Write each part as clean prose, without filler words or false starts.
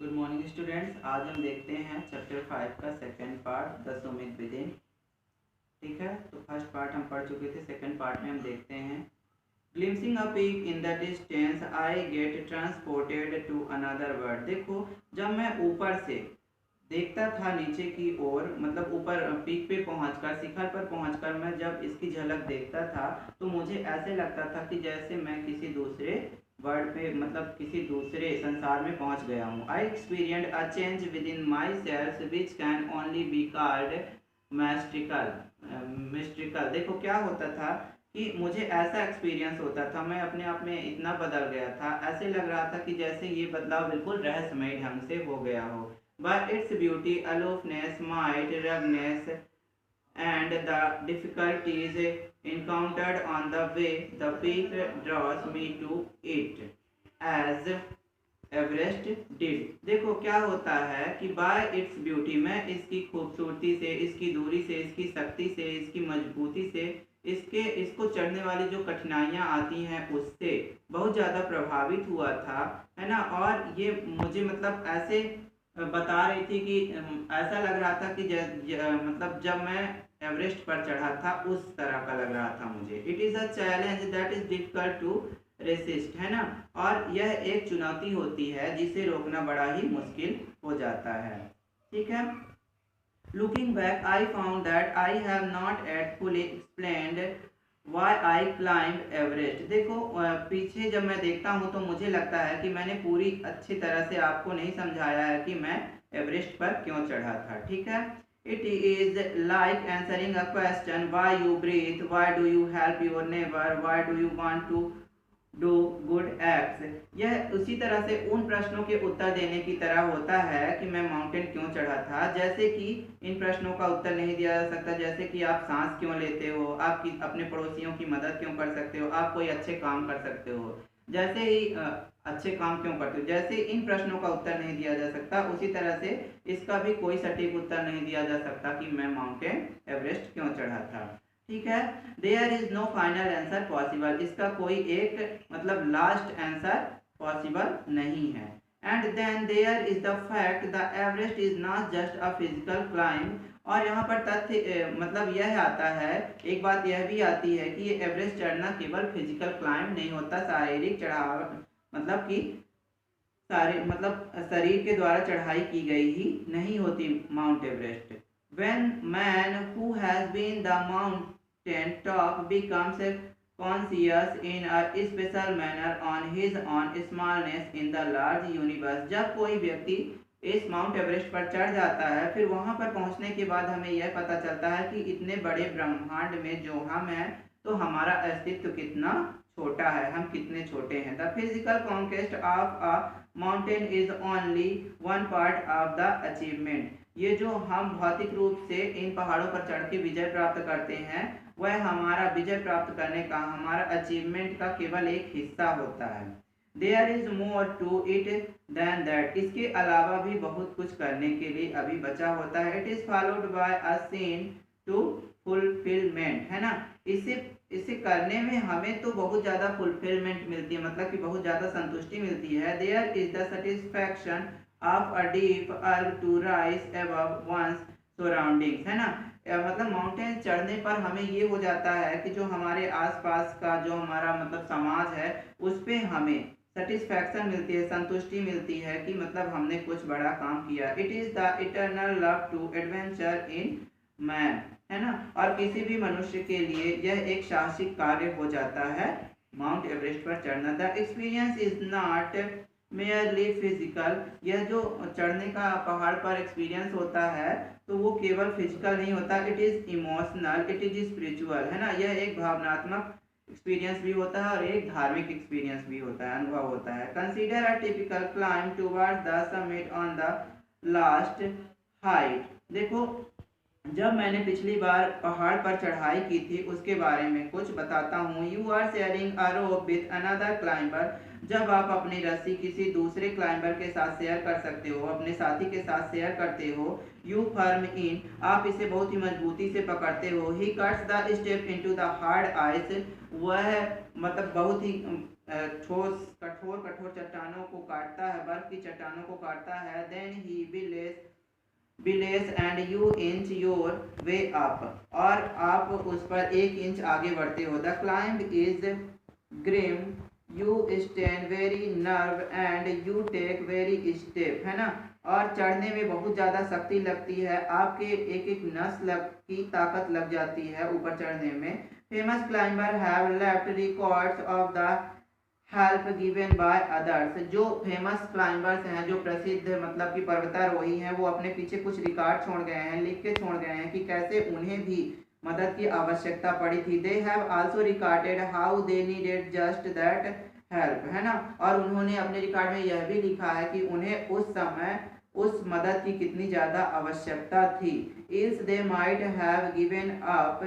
Good morning students. आज हम देखते हैं चैप्टर 5 का सेकंड पार्ट 10 उम्मीद विदिन। ठीक है, तो फर्स्ट पार्ट हम पढ़ चुके थे, सेकंड पार्ट में हम देखते हैं glimpsing a peek in the distance I get transported to another world. देखो, जब मैं ऊपर से देखता था नीचे की ओर, मतलब ऊपर पीक पे पहुंचकर, शिखर पर पहुंचकर मैं जब इसकी झलक देखता था तो मुझे ऐसे लगता था कि जैसे मैं किसी दूसरे वर्ल्ड पे, मतलब किसी दूसरे संसार में पहुंच गया हूँ। I experience a change within myself which can only be called mystical mystical. देखो क्या होता था कि मुझे ऐसा एक्सपीरियंस होता था, मैं अपने आप में इतना बदल गया था, ऐसे लग रहा था कि जैसे ये बदलाव बिल्कुल रहस्यमय ढंग से हो गया हो। By its beauty, aloofness, might, ruggedness, and the difficulties encountered on the way, the peak draws me to it as Everest did. देखो क्या होता है कि बाय इट्स ब्यूटी, मैं इसकी खूबसूरती से, इसकी दूरी से, इसकी शक्ति से, इसकी मजबूती से, इसको चढ़ने वाली जो कठिनाइयाँ आती हैं उससे बहुत ज़्यादा प्रभावित हुआ था, है ना। और ये मुझे मतलब ऐसे बता रही थी कि ऐसा लग रहा था कि मतलब जब मैं एवरेस्ट पर चढ़ा था उस तरह का लग रहा था मुझे। It is a challenge that is difficult to resist, है ना। और यह एक चुनौती होती है जिसे रोकना बड़ा ही मुश्किल हो जाता है। ठीक है, looking back I found that I have not at fully explained why I climb Everest. देखो पीछे जब मैं देखता हूँ तो मुझे लगता है कि मैंने पूरी अच्छी तरह से आपको नहीं समझाया है कि मैं एवरेस्ट पर क्यों चढ़ा था। ठीक है, it is like answering a question, why you breathe, why do you help your neighbour, why do you want to do good acts. यह उसी तरह से उन प्रश्नों के उत्तर देने की तरह होता है कि मैं माउंटेन क्यों चढ़ा था। जैसे कि इन प्रश्नों का उत्तर नहीं दिया जा सकता, जैसे कि आप सांस क्यों लेते हो, आप अपने पड़ोसियों की मदद क्यों कर सकते हो, आप कोई अच्छे काम कर सकते हो, जैसे ही अच्छे काम क्यों करते हो, जैसे इन प्रश्नों का उत्तर नहीं दिया जा सकता, उसी तरह से इसका भी कोई सटीक उत्तर नहीं दिया जा सकता कि मैं माउंटेन एवरेस्ट क्यों चढ़ा था। ठीक है, there is no final answer possible, इसका कोई एक मतलब लास्ट आंसर पॉसिबल नहीं है। And then there is the fact the Everest is not just a physical climb. और यहाँ पर तथ्य मतलब यह आता है, एक बात यह भी आती है कि ये एवरेस्ट चढ़ना केवल फिजिकल क्लाइंब नहीं होता, शारीरिक चढ़ाव, मतलब कि सारे मतलब शरीर के द्वारा चढ़ाई की गई ही नहीं होती mount Everest. When man who has been the mountain top becomes conscious in a special manner on his own smallness in the large universe, जब कोई व्यक्ति इस माउंट एवरेस्ट पर चढ़ जाता है, फिर वहां पर पहुंचने के बाद हमें यह पता चलता है कि इतने बड़े ब्रह्मांड में जो हम हैं, तो हमारा अस्तित्व कितना छोटा है, हम कितने छोटे हैं। The physical conquest of a mountain is only one part of the achievement. ये जो हम भौतिक रूप से इन पहाड़ों पर चढ़ के विजय प्राप्त करते हैं, वह हमारा विजय प्राप्त करने का, हमारा अचीवमेंट का केवल एक हिस्सा होता है। There is more to it than that, इसके अलावा भी बहुत कुछ करने के लिए अभी बचा होता है। It is followed by a scene to fulfilment, है ना। इसे करने में हमें तो बहुत ज़्यादा फुलफिलमेंट मिलती है, मतलब कि बहुत ज़्यादा संतुष्टि मिलती है। There is the satisfaction of a deep urge to rise above one's surroundings, है ना। मतलब माउंटेन चढ़ने पर हमें ये हो जाता है कि जो हमारे आसपास का जो हमारा मतलब समाज है, उस पे हमें सेटिस्फैक्शन मिलती है, संतुष्टि मिलती है कि मतलब हमने कुछ बड़ा काम किया। It is the eternal love to adventure in man, है ना। और किसी भी मनुष्य के लिए यह एक साहसिक कार्य हो जाता है माउंट एवरेस्ट पर चढ़ना। The experience is not merely physical, यह जो चढ़ने का पहाड़ पर एक्सपीरियंस होता है तो वो केवल फिजिकल नहीं होता, it is emotional, it is spiritual, है ना। यह एक भावनात्मक एक्सपीरियंस भी होता है और एक धार्मिक एक्सपीरियंस भी होता है, अनुभव होता है। Consider a typical climb towards the summit on the last height. देखो, जब मैंने पिछली बार पहाड़ पर चढ़ाई की थी उसके बारे में कुछ बताता हूँ। You are sharing a rope with another climber, जब आप अपनी रस्सी किसी दूसरे क्लाइंबर के साथ शेयर कर सकते हो, अपने साथी के साथ शेयर करते हो। यू फर्म इन, आप इसे बहुत ही मजबूती से पकड़ते हो। ही cuts the step into the hard ice, वह मतलब बहुत ही ठोस कठोर कठोर चट्टानों को काटता है, बर्फ की चट्टानों को काटता है, then he belays and you inch your way up, और आप उस पर 1 इंच आगे बढ़ते हो। The climb is grim, you stand very nerve and you take very step, है ना। और चढ़ने में बहुत ज़्यादा शक्ति लगती है, आपके एक एक नस की ताकत लग जाती है ऊपर चढ़ने में। Famous climber have left records of the help given by others, जो फेमस क्लाइंबर्स हैं, जो प्रसिद्ध मतलब कि पर्वतारोही हैं, वो अपने पीछे कुछ रिकॉर्ड छोड़ गए हैं, लिख के छोड़ गए हैं कि कैसे उन्हें भी मदद की आवश्यकता पड़ी थी। They have also recorded how they needed just that help, है ना। और उन्होंने अपने रिकॉर्ड में यह भी लिखा है कि उन्हें उस समय उस मदद की कितनी ज़्यादा आवश्यकता थी। Ills they might have given up,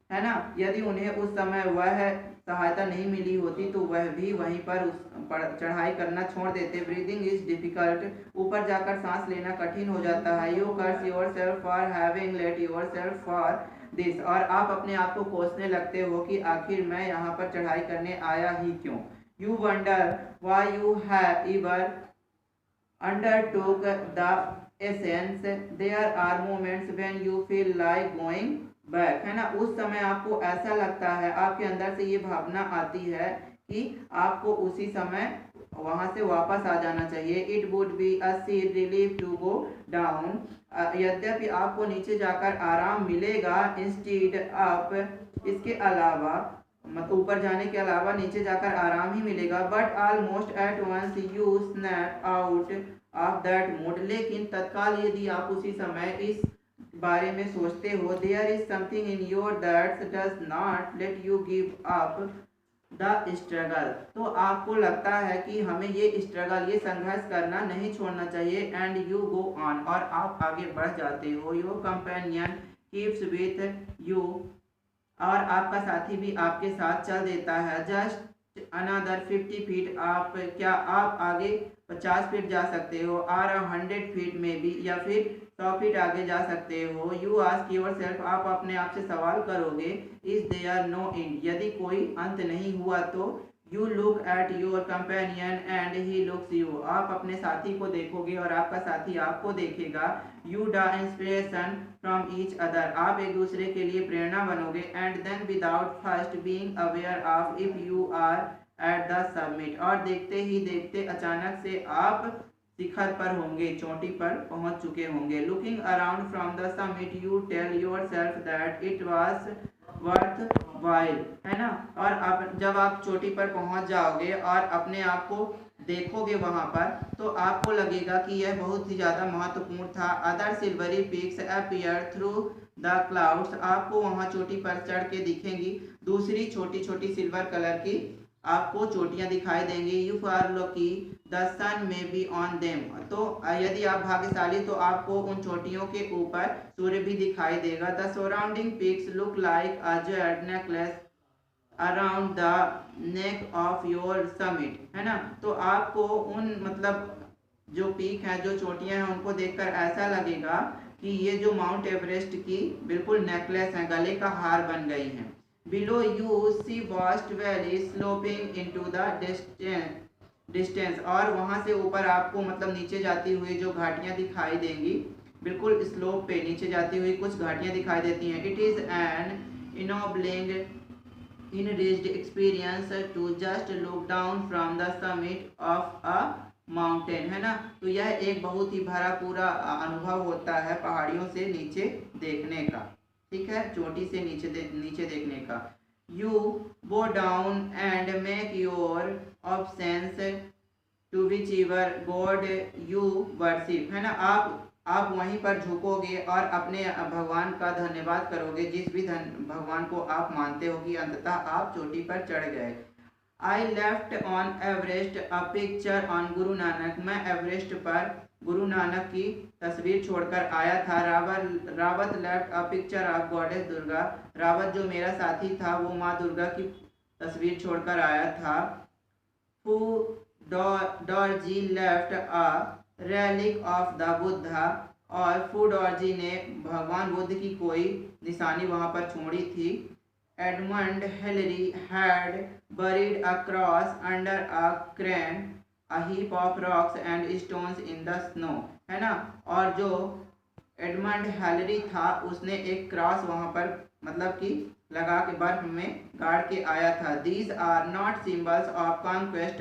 है ना। यदि उन्हें उस समय वह सहायता नहीं मिली होती तो वह भी वहीं पर चढ़ाई करना छोड़ देते। ब्रीदिंग इज डिफिकल्ट, ऊपर जाकर सांस लेना कठिन हो जाता है। You curse yourself for having let yourself for this, और आप अपने आप को कोसने लगते हो कि आखिर मैं यहाँ पर चढ़ाई करने आया ही क्यों। You wonder why you have ever undertook the essence, there are moments when you feel like going back, है ना। उस समय आपको ऐसा लगता है, आपके अंदर से ये भावना आती है कि आपको उसी समय वहाँ से वापस आ जाना चाहिए। It would be a sheer relief to go down, यद्यपि आपको नीचे जाकर आराम मिलेगा, इंस्टीड अप, इसके अलावा मतलब ऊपर जाने के अलावा नीचे जाकर आराम ही मिलेगा। But almost at once you snap out of that mood, लेकिन तत्काल यदि आप उसी समय इस बारे में सोचते हो, there is something in your that does not let you give up the struggle, तो आपको लगता है कि हमें ये स्ट्रगल, ये संघर्ष करना नहीं छोड़ना चाहिए। एंड यू गो ऑन, और आप आगे बढ़ जाते हो। Your companion keeps with you, और आपका साथी भी आपके साथ चल देता है। जस्ट अनदर 50 फीट, आप क्या आप आगे 50 फीट जा सकते हो, और 100 फीट में भी, या फिर 100 फीट आगे जा सकते हो। यू आस्क योर सेल्फ, आप अपने आप से सवाल करोगे, इज देयर नो एंड, यदि कोई अंत नहीं हुआ तो। You look at your companion and he looks you, आप अपने साथी को देखोगे और आपका साथी आपको देखेगा। You the inspiration from each other, आप एक दूसरे के लिए प्रेरणा बनोगे। And then without first being aware of if you are at the summit, और देखते ही देखते अचानक से आप शिखर पर होंगे, चोटी पर पहुंच चुके होंगे। Looking around from the summit you tell yourself that it was worthwhile, है ना। और अब जब आप चोटी पर पहुंच जाओगे और अपने आप को देखोगे वहां पर, तो आपको लगेगा कि यह बहुत ही ज़्यादा महत्वपूर्ण था। Other silvery peaks appear through the clouds, आपको वहां चोटी पर चढ़ के दिखेंगी दूसरी छोटी छोटी सिल्वर कलर की आपको चोटियां दिखाई देंगी। यू आर लकी द सन में बी ऑन देम, तो यदि आप भाग्यशाली तो आपको उन चोटियों के ऊपर सूर्य भी दिखाई देगा। The surrounding peaks look like a Z necklace around the neck of your summit, है ना। तो आपको उन मतलब जो पीक हैं, जो चोटियां हैं, उनको देखकर ऐसा लगेगा कि ये जो माउंट एवरेस्ट की बिल्कुल नेकलेस है, गले का हार बन गई हैं। Below you see vast valleys sloping into the distance, और वहाँ से ऊपर आपको मतलब नीचे जाती हुई जो घाटियाँ दिखाई देंगी, बिल्कुल स्लोप पे नीचे जाती हुई कुछ घाटियाँ दिखाई देती हैं। It is an ennobling enriched experience to just look down from the summit of a mountain, है ना। तो यह एक बहुत ही भरा पूरा अनुभव होता है पहाड़ियों से नीचे देखने का, ठीक है, चोटी से नीचे देखने का। You go down and make your obeisance to whichever god you worship, है ना। आप वहीं पर झुकोगे और अपने भगवान का धन्यवाद करोगे, जिस भी भगवान को आप मानते हो कि अंततः आप चोटी पर चढ़ गए। I left on Everest a picture on Guru Nanak, मैं एवरेस्ट पर गुरु नानक की तस्वीर छोड़कर आया था। Rawat left a picture of goddess Durga, Rawat जो मेरा साथी था वो माँ दुर्गा की तस्वीर छोड़कर आया था। Phu Dorji left a relic of the Buddha, और फू डॉर्जी ने भगवान बुद्ध की कोई निशानी वहाँ पर छोड़ी थी। Edmund Hillary had buried a cross under a crane, a heap of rocks and stones in the snow, है ना। और जो एडमंड हैलरी था उसने एक क्रॉस वहां पर मतलब कि लगा के बर्फ में गाड़ के आया था। These are not symbols of conquest